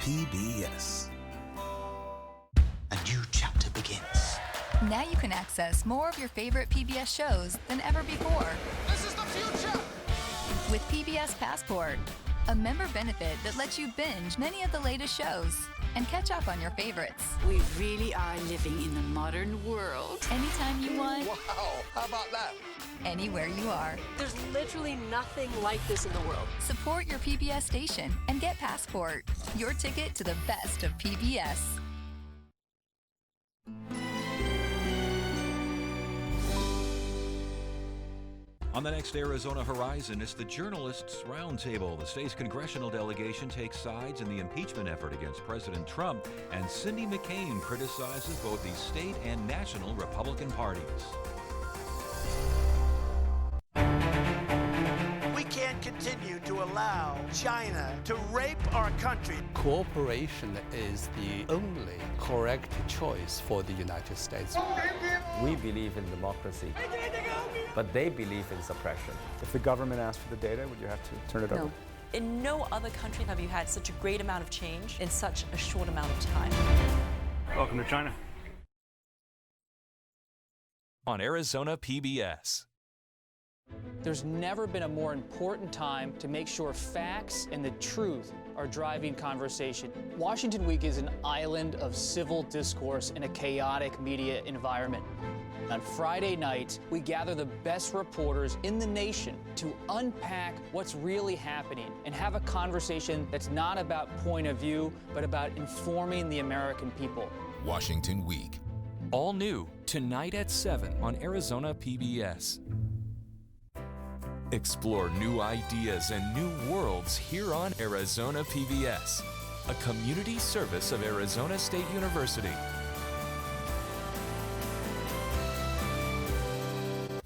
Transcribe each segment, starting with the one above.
PBS. A new chapter begins. Now you can access more of your favorite PBS shows than ever before. This is the future! With PBS Passport, a member benefit that lets you binge many of the latest shows and catch up on your favorites. We really are living in the modern world. Anytime you want. Wow, how about that? Anywhere you are. There's literally nothing like this in the world. Support your PBS station and get Passport, your ticket to the best of PBS. On the next Arizona Horizon, it's the Journalists' Roundtable. The state's congressional delegation takes sides in the impeachment effort against President Trump, and Cindy McCain criticizes both the state and national Republican parties. We can't continue to allow China to rape our country. Cooperation is the only correct choice for the United States. We believe in democracy, but they believe in suppression. If the government asked for the data, would you have to turn it over? In no other country have you had such a great amount of change in such a short amount of time. Welcome to China. On Arizona PBS. There's never been a more important time to make sure facts and the truth are driving conversation. Washington Week is an island of civil discourse in a chaotic media environment. On Friday nights, we gather the best reporters in the nation to unpack what's really happening and have a conversation that's not about point of view, but about informing the American people. Washington Week. All new tonight at 7 on Arizona PBS. Explore new ideas and new worlds here on Arizona PBS, a community service of Arizona State University.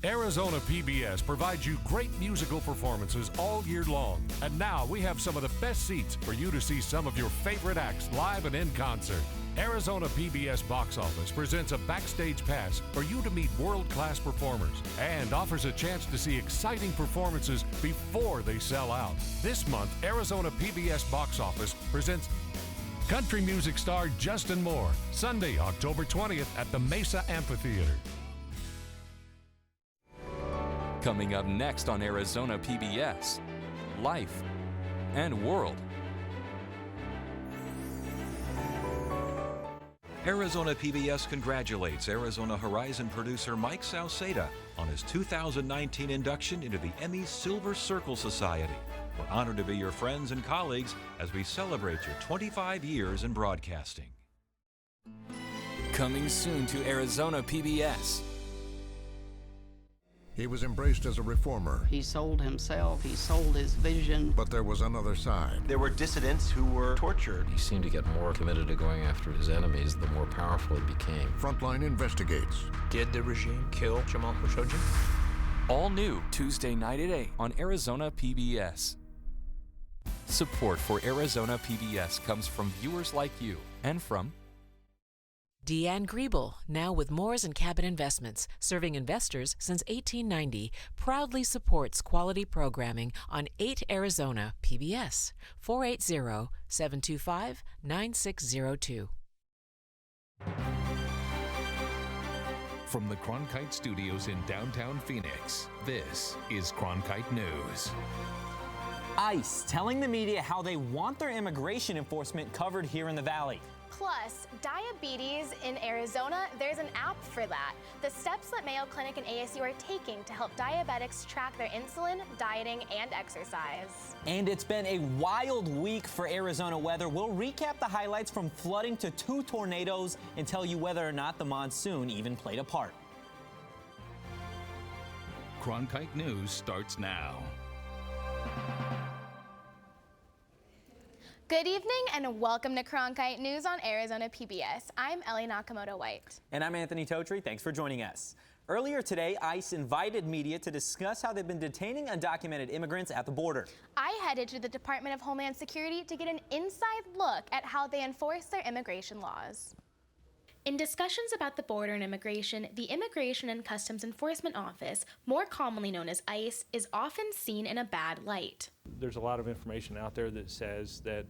Arizona PBS provides you great musical performances all year long. And now we have some of the best seats for you to see some of your favorite acts live and in concert. Arizona PBS Box Office presents a backstage pass for you to meet world-class performers and offers a chance to see exciting performances before they sell out. This month, Arizona PBS Box Office presents country music star Justin Moore, Sunday, October 20th at the Mesa Amphitheater. Coming up next on Arizona PBS, Life and World. Arizona PBS congratulates Arizona Horizon producer Mike Salceda on his 2019 induction into the Emmy Silver Circle Society. We're honored to be your friends and colleagues as we celebrate your 25 years in broadcasting. Coming soon to Arizona PBS. He was embraced as a reformer. He sold himself, he sold his vision. But there was another side. There were dissidents who were tortured. He seemed to get more committed to going after his enemies the more powerful he became. Frontline investigates. Did the regime kill Jamal Khashoggi? All new Tuesday night at 8 on Arizona PBS. Support for Arizona PBS comes from viewers like you and from Deanne Griebel, now with Moores & Cabot Investments, serving investors since 1890, proudly supports quality programming on 8 Arizona PBS, 480-725-9602. From the Cronkite Studios in downtown Phoenix, this is Cronkite News. ICE telling the media how they want their immigration enforcement covered here in the Valley. Plus, diabetes in Arizona, there's an app for that. The steps that Mayo Clinic and ASU are taking to help diabetics track their insulin, dieting, and exercise. And it's been a wild week for Arizona weather. We'll recap the highlights from flooding to 2 tornadoes and tell you whether or not the monsoon even played a part. Cronkite News starts now. Good evening and welcome to Cronkite News on Arizona PBS. I'm Ellie Nakamoto-White. And I'm Anthony Totri. Thanks for joining us. Earlier today, ICE invited media to discuss how they've been detaining undocumented immigrants at the border. I headed to the Department of Homeland Security to get an inside look at how they enforce their immigration laws. In discussions about the border and immigration, the Immigration and Customs Enforcement Office, more commonly known as ICE, is often seen in a bad light. There's a lot of information out there that says that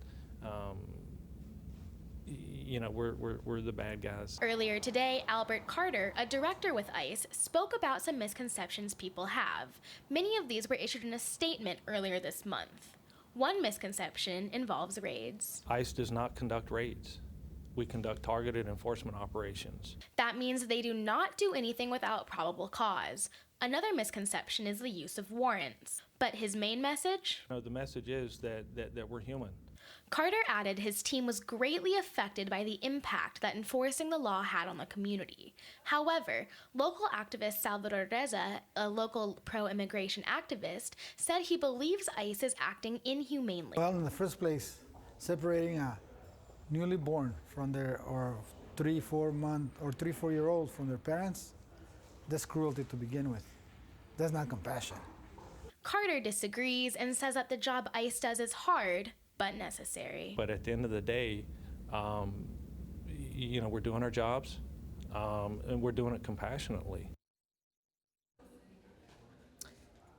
you know, we're the bad guys. Earlier today, Albert Carter, a director with ICE, spoke about some misconceptions people have. Many of these were issued in a statement earlier this month. One misconception involves raids. ICE does not conduct raids. We conduct targeted enforcement operations. That means they do not do anything without probable cause. Another misconception is the use of warrants. But his main message? No, the message is that we're human. Carter added his team was greatly affected by the impact that enforcing the law had on the community. However, local activist Salvador Reza, a local pro-immigration activist, said he believes ICE is acting inhumanely. Well, in the first place, separating a newly born from their, or 3-4 year old from their parents, that's cruelty to begin with. That's not compassion. Carter disagrees and says that the job ICE does is hard, but necessary. But at the end of the day, you know, we're doing our jobs, and we're doing it compassionately.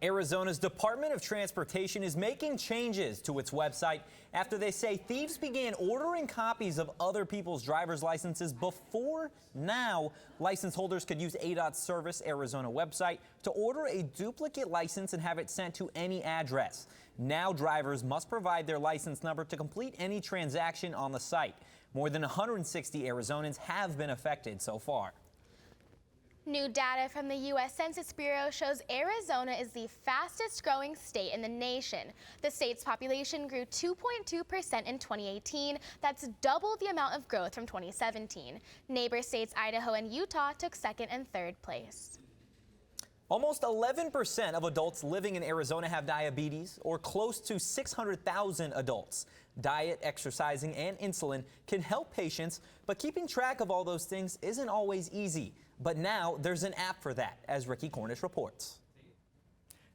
Arizona's Department of Transportation is making changes to its website after they say thieves began ordering copies of other people's driver's licenses before now. License holders could use ADOT's Service Arizona website to order a duplicate license and have it sent to any address. Now drivers must provide their license number to complete any transaction on the site. More than 160 Arizonans have been affected so far. New data from the U.S. Census Bureau shows Arizona is the fastest growing state in the nation. The state's population grew 2.2% in 2018. That's double the amount of growth from 2017. Neighbor states Idaho and Utah took second and third place. Almost 11% of adults living in Arizona have diabetes, or close to 600,000 adults. Diet, exercising, and insulin can help patients, but keeping track of all those things isn't always easy. But now there's an app for that, as Ricky Cornish reports.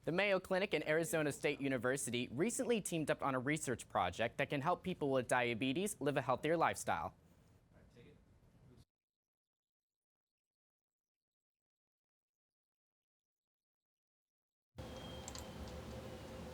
The Mayo Clinic and Arizona State University recently teamed up on a research project that can help people with diabetes live a healthier lifestyle.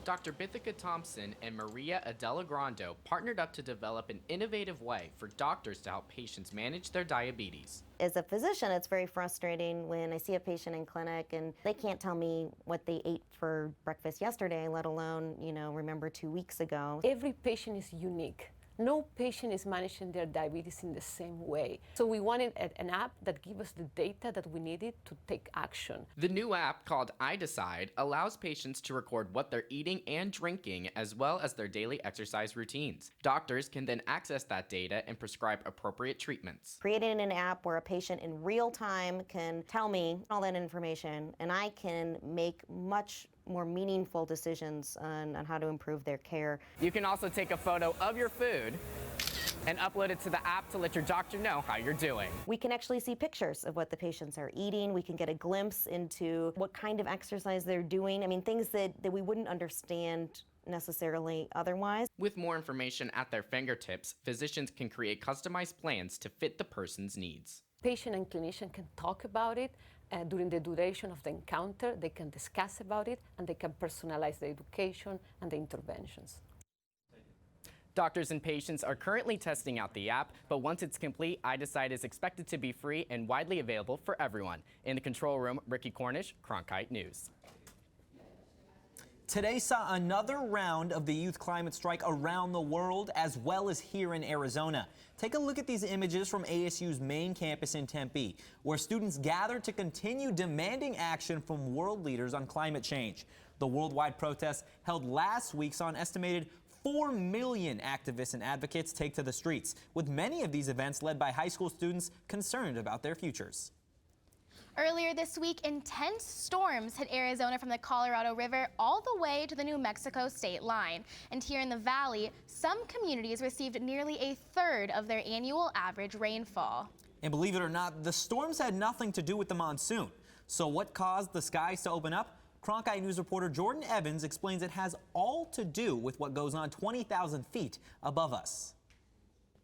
Dr. Bithika Thompson and Maria Adela Grando partnered up to develop an innovative way for doctors to help patients manage their diabetes. As a physician, it's very frustrating when I see a patient in clinic and they can't tell me what they ate for breakfast yesterday, let alone, remember 2 weeks ago. Every patient is unique. No patient is managing their diabetes in the same way. So we wanted an app that gives us the data that we needed to take action. The new app, called I Decide, allows patients to record what they're eating and drinking, as well as their daily exercise routines. Doctors can then access that data and prescribe appropriate treatments. Creating an app where a patient in real time can tell me all that information, and I can make much more meaningful decisions on how to improve their care. You can also take a photo of your food and upload it to the app to let your doctor know how you're doing. We can actually see pictures of what the patients are eating. We can get a glimpse into what kind of exercise they're doing. I mean, things that we wouldn't understand necessarily otherwise. With more information at their fingertips, physicians can create customized plans to fit the person's needs. Patient and clinician can talk about it. During the duration of the encounter, they can discuss about it, and they can personalize the education and the interventions. Doctors and patients are currently testing out the app, but once it's complete, I Decide is expected to be free and widely available for everyone. In the control room, Ricky Cornish, Cronkite News. Today saw another round of the youth climate strike around the world, as well as here in Arizona. Take a look at these images from ASU's main campus in Tempe, where students gathered to continue demanding action from world leaders on climate change. The worldwide protests held last week saw an estimated 4 million activists and advocates take to the streets, with many of these events led by high school students concerned about their futures. Earlier this week, intense storms hit Arizona from the Colorado River all the way to the New Mexico state line. And here in the valley, some communities received nearly a third of their annual average rainfall. And believe it or not, the storms had nothing to do with the monsoon. So what caused the skies to open up? Cronkite News reporter Jordan Evans explains it has all to do with what goes on 20,000 feet above us.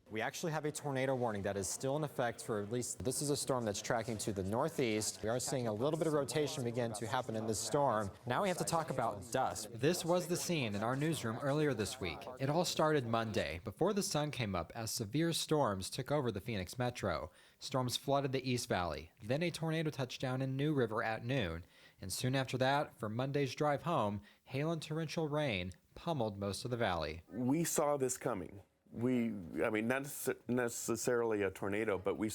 We actually have a tornado warning that is still in effect for at least, this is a storm that's tracking to the northeast. We are seeing a little bit of rotation begin to happen in this storm. Now we have to talk about dust. This was the scene in our newsroom earlier this week. It all started Monday, before the sun came up, as severe storms took over the Phoenix metro. Storms flooded the East Valley, then a tornado touched down in New River at noon. And soon after that, for Monday's drive home, hail and torrential rain pummeled most of the valley. We saw this coming. I mean, not necessarily a tornado, but we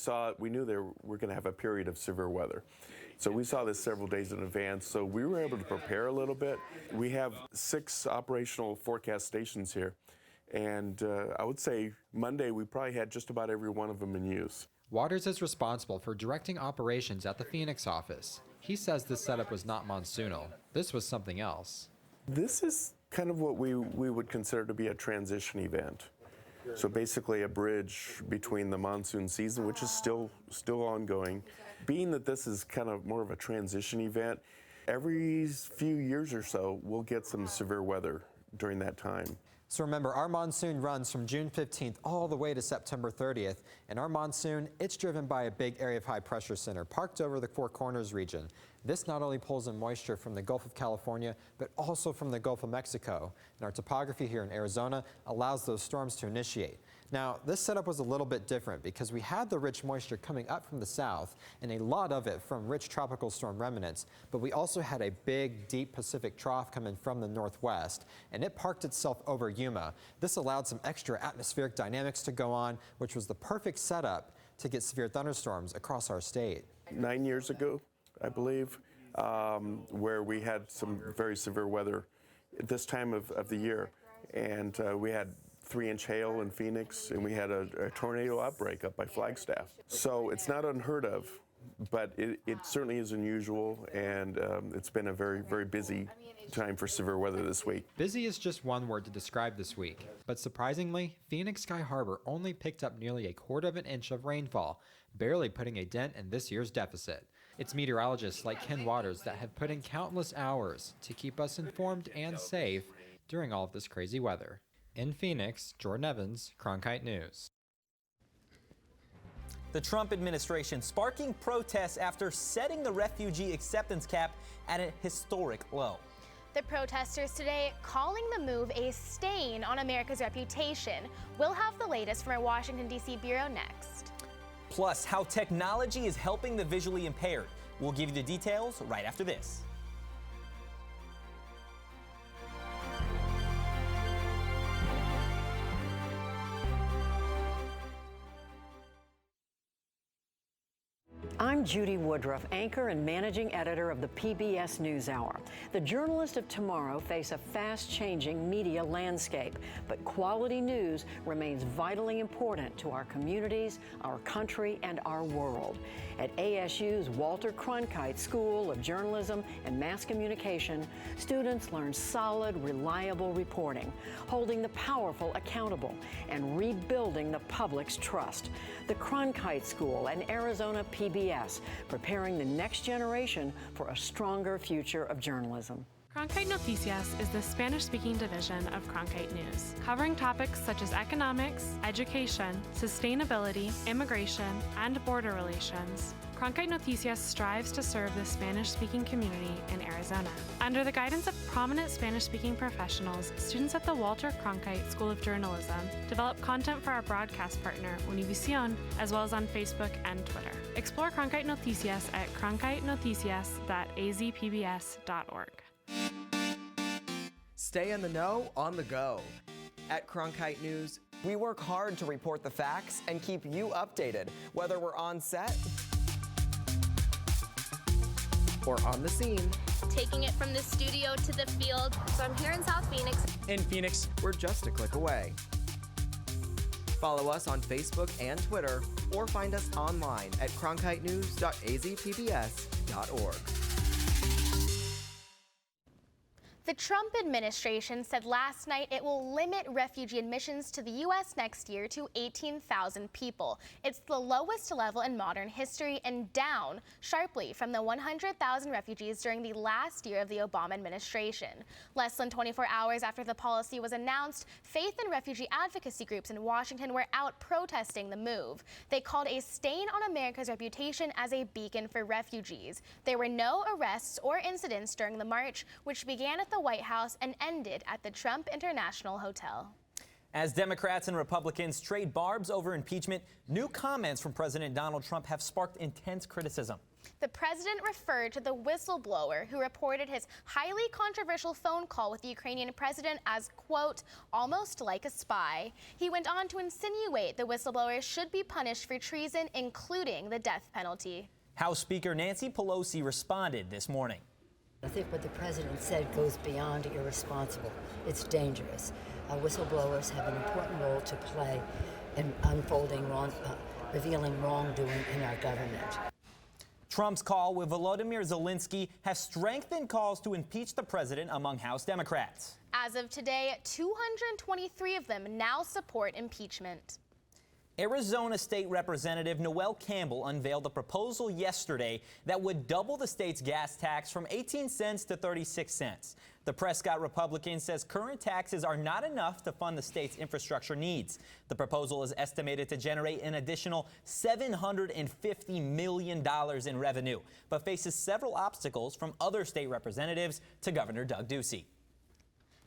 knew we're going to have a period of severe weather. So we saw this several days in advance, so we were able to prepare a little bit. We have 6 operational forecast stations here, and I would say Monday we probably had just about every one of them in use. Waters is responsible for directing operations at the Phoenix office. He says this setup was not monsoonal. This was something else. This is kind of what we would consider to be a transition event. So basically a bridge between the monsoon season, which is still ongoing. Being that this is kind of more of a transition event, every few years or so, we'll get some severe weather during that time. So remember, our monsoon runs from June 15th all the way to September 30th. And our monsoon, it's driven by a big area of high pressure center parked over the Four Corners region. This not only pulls in moisture from the Gulf of California, but also from the Gulf of Mexico. And our topography here in Arizona allows those storms to initiate. Now, this setup was a little bit different because we had the rich moisture coming up from the south, and a lot of it from rich tropical storm remnants, but we also had a big, deep Pacific trough coming from the northwest, and it parked itself over Yuma. This allowed some extra atmospheric dynamics to go on, which was the perfect setup to get severe thunderstorms across our state. 9 years ago, I believe, where we had some very severe weather at this time of the year, and we had 3-inch hail in Phoenix, and we had a tornado outbreak up by Flagstaff. So it's not unheard of, but it certainly is unusual, and it's been a very, very busy time for severe weather this week. Busy is just one word to describe this week, but surprisingly, Phoenix Sky Harbor only picked up nearly 1/4 inch of rainfall, barely putting a dent in this year's deficit. It's meteorologists like Ken Waters that have put in countless hours to keep us informed and safe during all of this crazy weather. In Phoenix, Jordan Evans, Cronkite News. The Trump administration sparking protests after setting the refugee acceptance cap at a historic low. The protesters today calling the move a stain on America's reputation. We'll have the latest from our Washington, D.C. bureau next. Plus, how technology is helping the visually impaired. We'll give you the details right after this. I'm Judy Woodruff, anchor and managing editor of the PBS NewsHour. The journalists of tomorrow face a fast-changing media landscape, but quality news remains vitally important to our communities, our country, and our world. At ASU's Walter Cronkite School of Journalism and Mass Communication, students learn solid, reliable reporting, holding the powerful accountable, and rebuilding the public's trust. The Cronkite School and Arizona PBS, preparing the next generation for a stronger future of journalism. Cronkite Noticias is the Spanish-speaking division of Cronkite News, covering topics such as economics, education, sustainability, immigration, and border relations. Cronkite Noticias strives to serve the Spanish-speaking community in Arizona. Under the guidance of prominent Spanish-speaking professionals, students at the Walter Cronkite School of Journalism develop content for our broadcast partner, Univision, as well as on Facebook and Twitter. Explore Cronkite Noticias at cronkitenoticias.azpbs.org. Stay in the know on the go. At Cronkite News, we work hard to report the facts and keep you updated, whether we're on set or on the scene. Taking it from the studio to the field. So I'm here in South Phoenix. In Phoenix, we're just a click away. Follow us on Facebook and Twitter, or find us online at cronkitenews.azpbs.org. The Trump administration said last night it will limit refugee admissions to the U.S. next year to 18,000 people. It's the lowest level in modern history and down sharply from the 100,000 refugees during the last year of the Obama administration. Less than 24 hours after the policy was announced, faith and refugee advocacy groups in Washington were out protesting the move. They called a stain on America's reputation as a beacon for refugees. There were no arrests or incidents during the march, which began at the White House and ended at the Trump International Hotel. As Democrats and Republicans trade barbs over impeachment, new comments from President Donald Trump have sparked intense criticism. The president referred to the whistleblower who reported his highly controversial phone call with the Ukrainian president as, quote, almost like a spy. He went on to insinuate the whistleblower should be punished for treason, including the death penalty. House Speaker Nancy Pelosi responded this morning. I think what the president said goes beyond irresponsible. It's dangerous. Whistleblowers have an important role to play in revealing wrongdoing in our government. Trump's call with Volodymyr Zelensky has strengthened calls to impeach the president among House Democrats. As of today, 223 of them now support impeachment. Arizona State Representative Noel Campbell unveiled a proposal yesterday that would double the state's gas tax from 18 cents to 36 cents. The Prescott Republican says current taxes are not enough to fund the state's infrastructure needs. The proposal is estimated to generate an additional $750 million in revenue, but faces several obstacles from other state representatives to Governor Doug Ducey.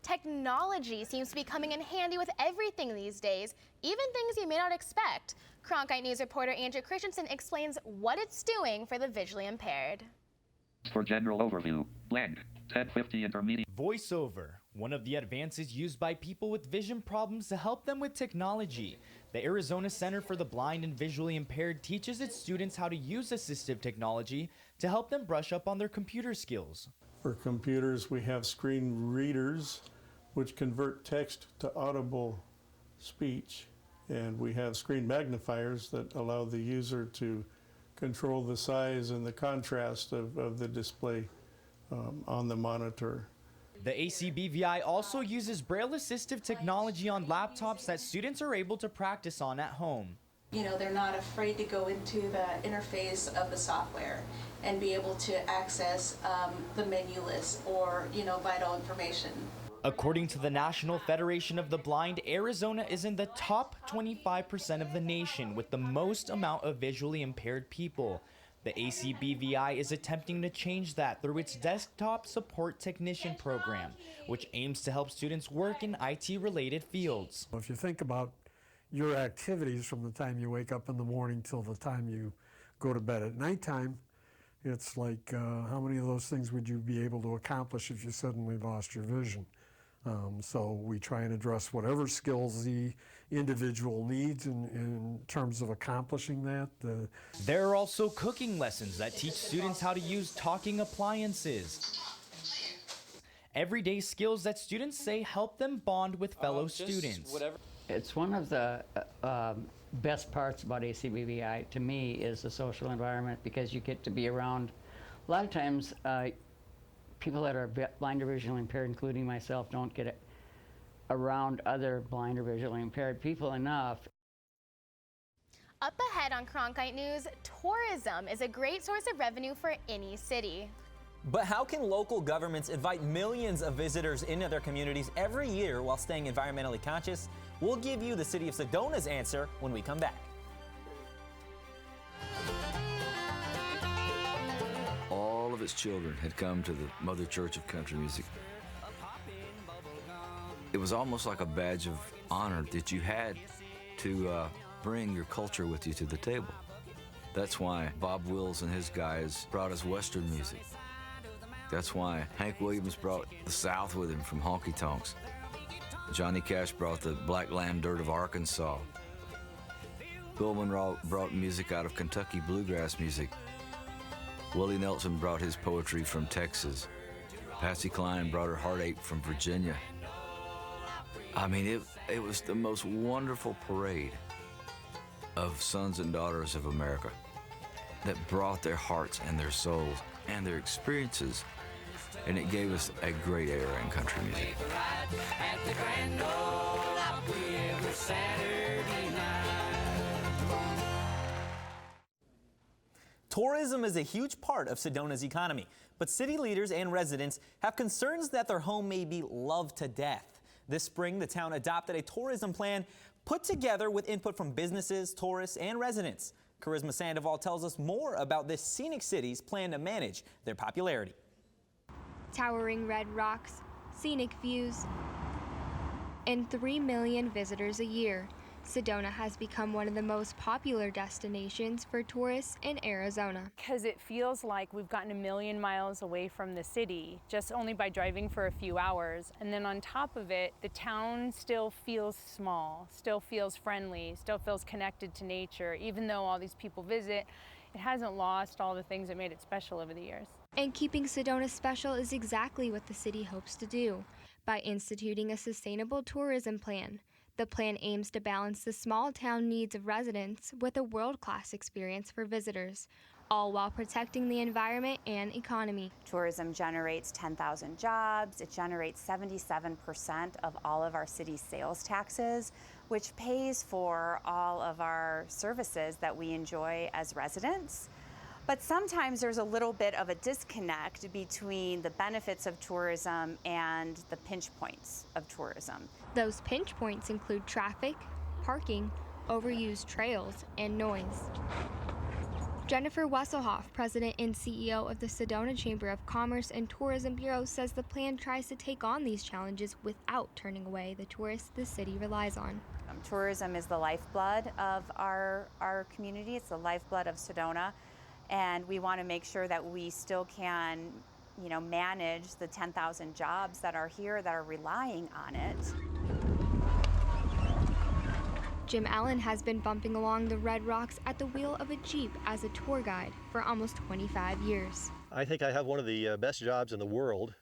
Technology seems to be coming in handy with everything these days, even things you may not expect. Cronkite News reporter Andrew Christensen explains what it's doing for the visually impaired. For general overview, blank, 1050 intermediate. VoiceOver, one of the advances used by people with vision problems to help them with technology. The Arizona Center for the Blind and Visually Impaired teaches its students how to use assistive technology to help them brush up on their computer skills. For computers, we have screen readers, which convert text to audible speech. And we have screen magnifiers that allow the user to control the size and the contrast of the display on the monitor. The ACBVI also uses Braille assistive technology on laptops that students are able to practice on at home. You know, they're not afraid to go into the interface of the software and be able to access the menu list or, you know, vital information. According to the National Federation of the Blind, Arizona is in the top 25% of the nation with the most amount of visually impaired people. The ACBVI is attempting to change that through its Desktop Support Technician program, which aims to help students work in IT-related fields. If you think about your activities from the time you wake up in the morning till the time you go to bed at nighttime, it's like how many of those things would you be able to accomplish if you suddenly lost your vision? So we try and address whatever skills the individual needs in terms of accomplishing that. There are also cooking lessons that teach students how to use talking appliances. Everyday skills that students say help them bond with fellow students. It's one of the best parts about ACBVI to me is the social environment, because you get to be around, a lot of times people that are blind or visually impaired, including myself, don't get around other blind or visually impaired people enough. Up ahead on Cronkite News, tourism is a great source of revenue for any city. But how can local governments invite millions of visitors into their communities every year while staying environmentally conscious? We'll give you the city of Sedona's answer when we come back. All of its children had come to the Mother Church of Country Music. It was almost like a badge of honor that you had to bring your culture with you to the table. That's why Bob Wills and his guys brought us Western music. That's why Hank Williams brought the South with him from honky tonks. Johnny Cash brought the black land dirt of Arkansas. Bill Monroe brought music out of Kentucky bluegrass music. Willie Nelson brought his poetry from Texas. Patsy Cline brought her heartache from Virginia. I mean, it was the most wonderful parade of sons and daughters of America that brought their hearts and their souls and their experiences and it gave us a great era in country music. Tourism is a huge part of Sedona's economy, but city leaders and residents have concerns that their home may be loved to death. This spring, the town adopted a tourism plan put together with input from businesses, tourists, and residents. Charisma Sandoval tells us more about this scenic city's plan to manage their popularity. Towering red rocks, scenic views, and 3 million visitors a year. Sedona has become one of the most popular destinations for tourists in Arizona. Because it feels like we've gotten a million miles away from the city just only by driving for a few hours. And then on top of it, the town still feels small, still feels friendly, still feels connected to nature. Even though all these people visit, it hasn't lost all the things that made it special over the years. And keeping Sedona special is exactly what the city hopes to do by instituting a sustainable tourism plan. The plan aims to balance the small town needs of residents with a world-class experience for visitors, all while protecting the environment and economy. Tourism generates 10,000 jobs. It generates 77% of all of our city's sales taxes, which pays for all of our services that we enjoy as residents. But sometimes there's a little bit of a disconnect between the benefits of tourism and the pinch points of tourism. Those pinch points include traffic, parking, overused trails, and noise. Jennifer Wesselhoff, president and CEO of the Sedona Chamber of Commerce and Tourism Bureau, says the plan tries to take on these challenges without turning away the tourists the city relies on. Tourism is the lifeblood of our community. It's the lifeblood of Sedona. And we want to make sure that we still can, manage the 10,000 jobs that are here that are relying on it. Jim Allen has been bumping along the Red Rocks at the wheel of a Jeep as a tour guide for almost 25 years. I think I have one of the best jobs in the world.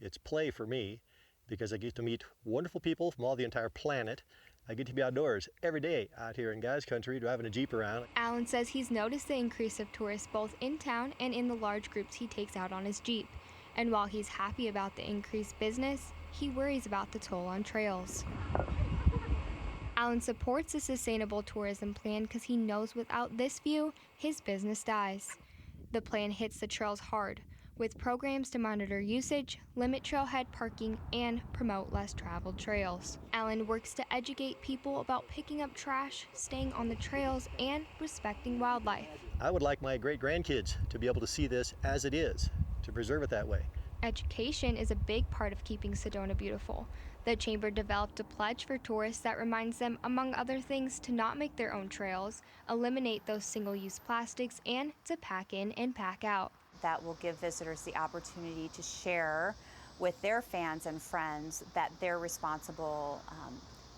It's play for me because I get to meet wonderful people from all the entire planet. I get to be outdoors every day out here in Guys Country driving a Jeep around. Allen says he's noticed the increase of tourists both in town and in the large groups he takes out on his Jeep. And while he's happy about the increased business, he worries about the toll on trails. Allen supports the sustainable tourism plan because he knows without this view, his business dies. The plan hits the trails hard, with programs to monitor usage, limit trailhead parking, and promote less traveled trails. Allen works to educate people about picking up trash, staying on the trails, and respecting wildlife. I would like my great-grandkids to be able to see this as it is, to preserve it that way. Education is a big part of keeping Sedona beautiful. The Chamber developed a pledge for tourists that reminds them, among other things, to not make their own trails, eliminate those single-use plastics, and to pack in and pack out. That will give visitors the opportunity to share with their fans and friends that they're responsible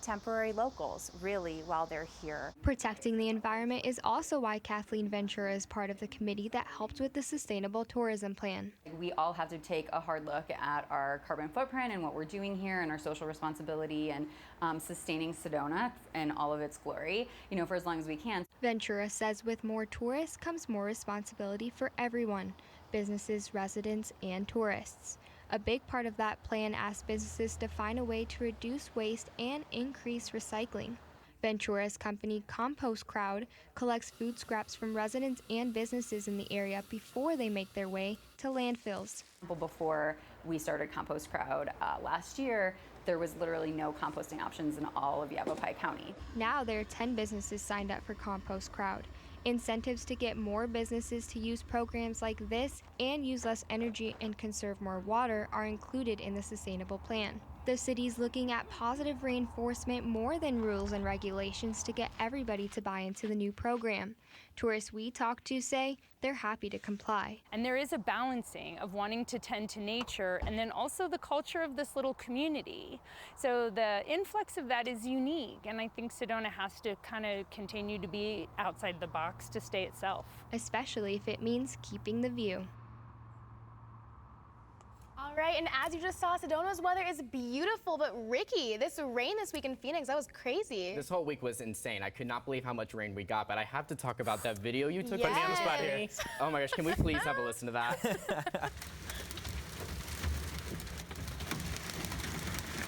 temporary locals, really, while they're here. Protecting the environment is also why Kathleen Ventura is part of the committee that helped with the Sustainable Tourism Plan. We all have to take a hard look at our carbon footprint and what we're doing here and our social responsibility and sustaining Sedona in all of its glory, for as long as we can. Ventura says with more tourists comes more responsibility for everyone, businesses, residents, and tourists. A big part of that plan asks businesses to find a way to reduce waste and increase recycling. Ventura's company Compost Crowd collects food scraps from residents and businesses in the area before they make their way to landfills. Before we started Compost Crowd last year, there was literally no composting options in all of Yavapai County. Now there are 10 businesses signed up for Compost Crowd. Incentives to get more businesses to use programs like this and use less energy and conserve more water are included in the sustainable plan. The city's looking at positive reinforcement more than rules and regulations to get everybody to buy into the new program. Tourists we talk to say they're happy to comply. And there is a balancing of wanting to tend to nature and then also the culture of this little community. So the influx of that is unique, and I think Sedona has to kind of continue to be outside the box to stay itself. Especially if it means keeping the view. All right, and as you just saw, Sedona's weather is beautiful, but Ricky, this rain this week in Phoenix, that was crazy. This whole week was insane. I could not believe how much rain we got, but I have to talk about that video you took. Put me on the spot here. Oh my gosh, can we please have a listen to that?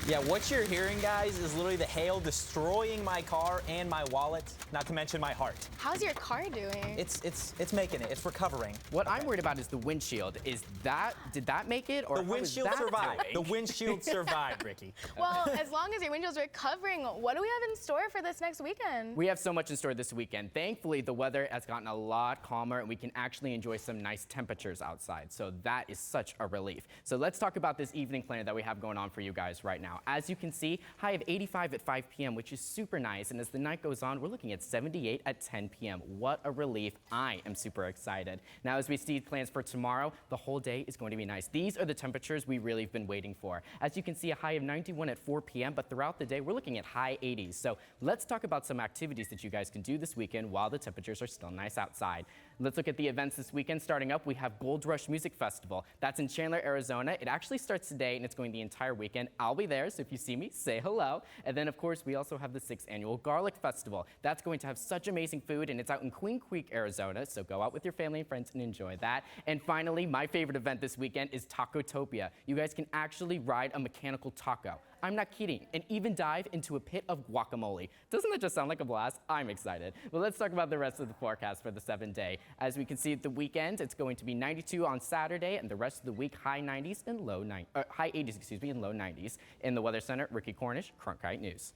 Yeah, what you're hearing, guys, is literally the hail destroying my car and my wallet, not to mention my heart. How's your car doing? It's making it. It's recovering. What I'm worried about is the windshield. Did that make it? Or The windshield survived. The windshield survived, Ricky. Well, as long as your windshield's recovering, what do we have in store for this next weekend? We have so much in store this weekend. Thankfully, the weather has gotten a lot calmer and we can actually enjoy some nice temperatures outside. So that is such a relief. So let's talk about this evening planner that we have going on for you guys right now. As you can see, high of 85 at 5 p.m., which is super nice. And as the night goes on, we're looking at 78 at 10 p.m. What a relief. I am super excited. Now, as we see plans for tomorrow, the whole day is going to be nice. These are the temperatures we really have been waiting for. As you can see, a high of 91 at 4 p.m., but throughout the day, we're looking at high 80s. So let's talk about some activities that you guys can do this weekend while the temperatures are still nice outside. Let's look at the events this weekend. Starting up, we have Gold Rush Music Festival. That's in Chandler, Arizona. It actually starts today, and it's going the entire weekend. I'll be there, so if you see me, say hello. And then, of course, we also have the 6th Annual Garlic Festival. That's going to have such amazing food, and it's out in Queen Creek, Arizona, so go out with your family and friends and enjoy that. And finally, my favorite event this weekend is Tacotopia. You guys can actually ride a mechanical taco. I'm not kidding, and even dive into a pit of guacamole. Doesn't that just sound like a blast? I'm excited. Well, let's talk about the rest of the forecast for the 7-day. As we can see at the weekend, it's going to be 92 on Saturday, and the rest of the week, high 80s and low 90s. In the Weather Center, Ricky Cornish, Cronkite News.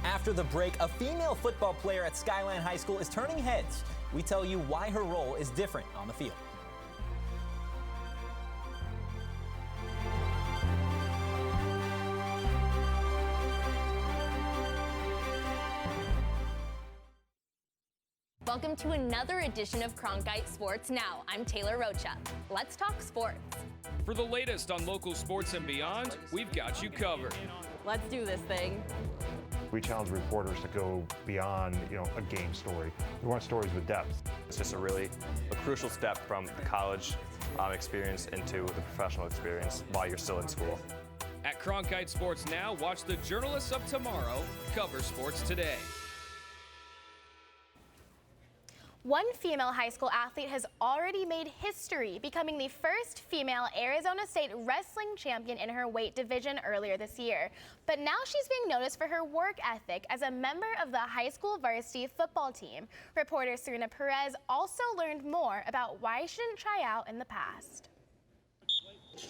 After the break, a female football player at Skyline High School is turning heads. We tell you why her role is different on the field. Welcome to another edition of Cronkite Sports Now. I'm Taylor Rocha. Let's talk sports. For the latest on local sports and beyond, we've got you covered. Let's do this thing. We challenge reporters to go beyond, a game story. We want stories with depth. It's just a crucial step from the college experience into the professional experience while you're still in school. At Cronkite Sports Now, watch the journalists of tomorrow cover sports today. One female high school athlete has already made history, becoming the first female Arizona State wrestling champion in her weight division earlier this year. But now she's being noticed for her work ethic as a member of the high school varsity football team. Reporter Serena Perez also learned more about why she didn't try out in the past.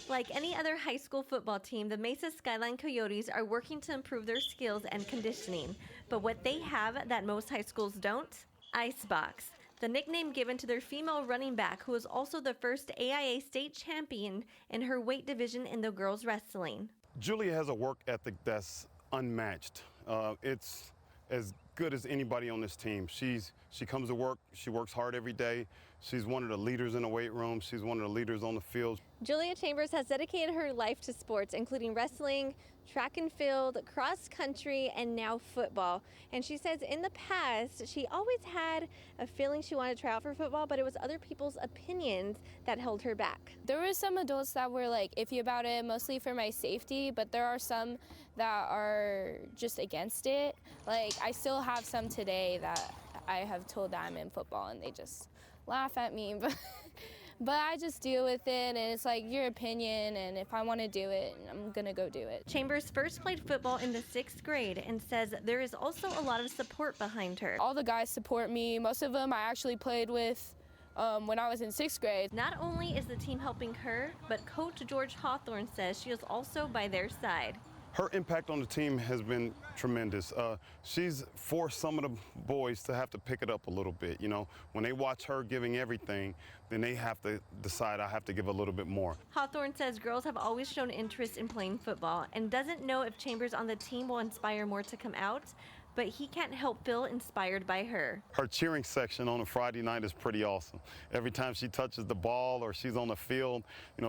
Like any other high school football team, the Mesa Skyline Coyotes are working to improve their skills and conditioning. But what they have that most high schools don't? Icebox, the nickname given to their female running back, who is also the first AIA state champion in her weight division in the girls wrestling. Julia has a work ethic that's unmatched. It's as good as anybody on this team. She comes to work, she works hard every day. She's one of the leaders in the weight room. She's one of the leaders on the field. Julia Chambers has dedicated her life to sports, including wrestling, track and field, cross country, and now football. And she says in the past, she always had a feeling she wanted to try out for football, but it was other people's opinions that held her back. There were some adults that were iffy about it, mostly for my safety, but there are some that are just against it. I still have some today that I have told that I'm in football and they just laugh at me, but I just deal with it, and it's your opinion, and if I want to do it, I'm gonna go do it. Chambers first played football in the 6th grade and says there is also a lot of support behind her. All the guys support me. Most of them I actually played with when I was in 6th grade. Not only is the team helping her, but Coach George Hawthorne says she is also by their side. Her impact on the team has been tremendous. She's forced some of the boys to have to pick it up a little bit. When they watch her giving everything, then they have to decide, I have to give a little bit more. Hawthorne says girls have always shown interest in playing football and doesn't know if Chambers on the team will inspire more to come out, but he can't help feel inspired by her. Her cheering section on a Friday night is pretty awesome. Every time she touches the ball or she's on the field,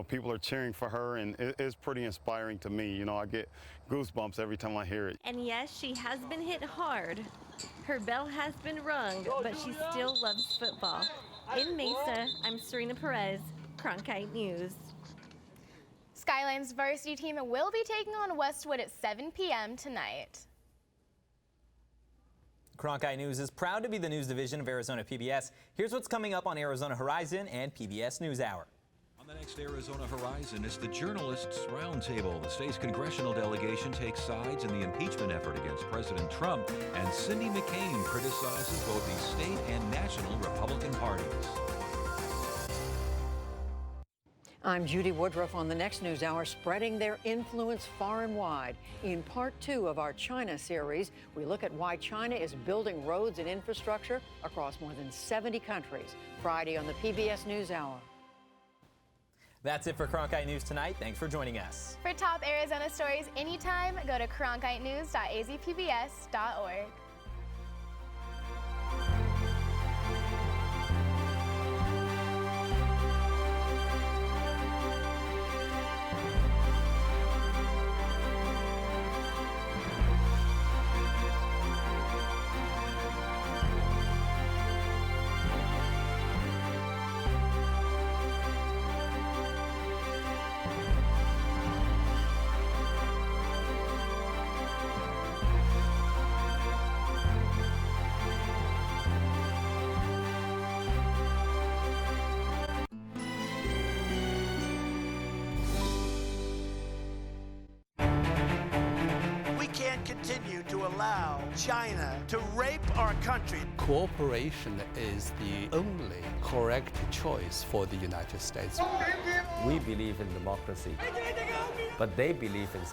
people are cheering for her, and it's pretty inspiring to me. I get goosebumps every time I hear it. And yes, she has been hit hard. Her bell has been rung, but she still loves football. In Mesa, I'm Serena Perez, Cronkite News. Skyline's varsity team will be taking on Westwood at 7 p.m. tonight. Cronkite News is proud to be the news division of Arizona PBS. Here's what's coming up on Arizona Horizon and PBS NewsHour. The next Arizona Horizon is the Journalists Roundtable. The state's congressional delegation takes sides in the impeachment effort against President Trump, and Cindy McCain criticizes both the state and national Republican parties. I'm Judy Woodruff on the Next News Hour, spreading their influence far and wide. In part 2 of our China series, we look at why China is building roads and infrastructure across more than 70 countries. Friday on the PBS NewsHour. That's it for Cronkite News tonight. Thanks for joining us. For top Arizona stories anytime, go to cronkitenews.azpbs.org. Continue to allow China to rape our country. Cooperation is the only correct choice for the United States. We believe in democracy, but they believe in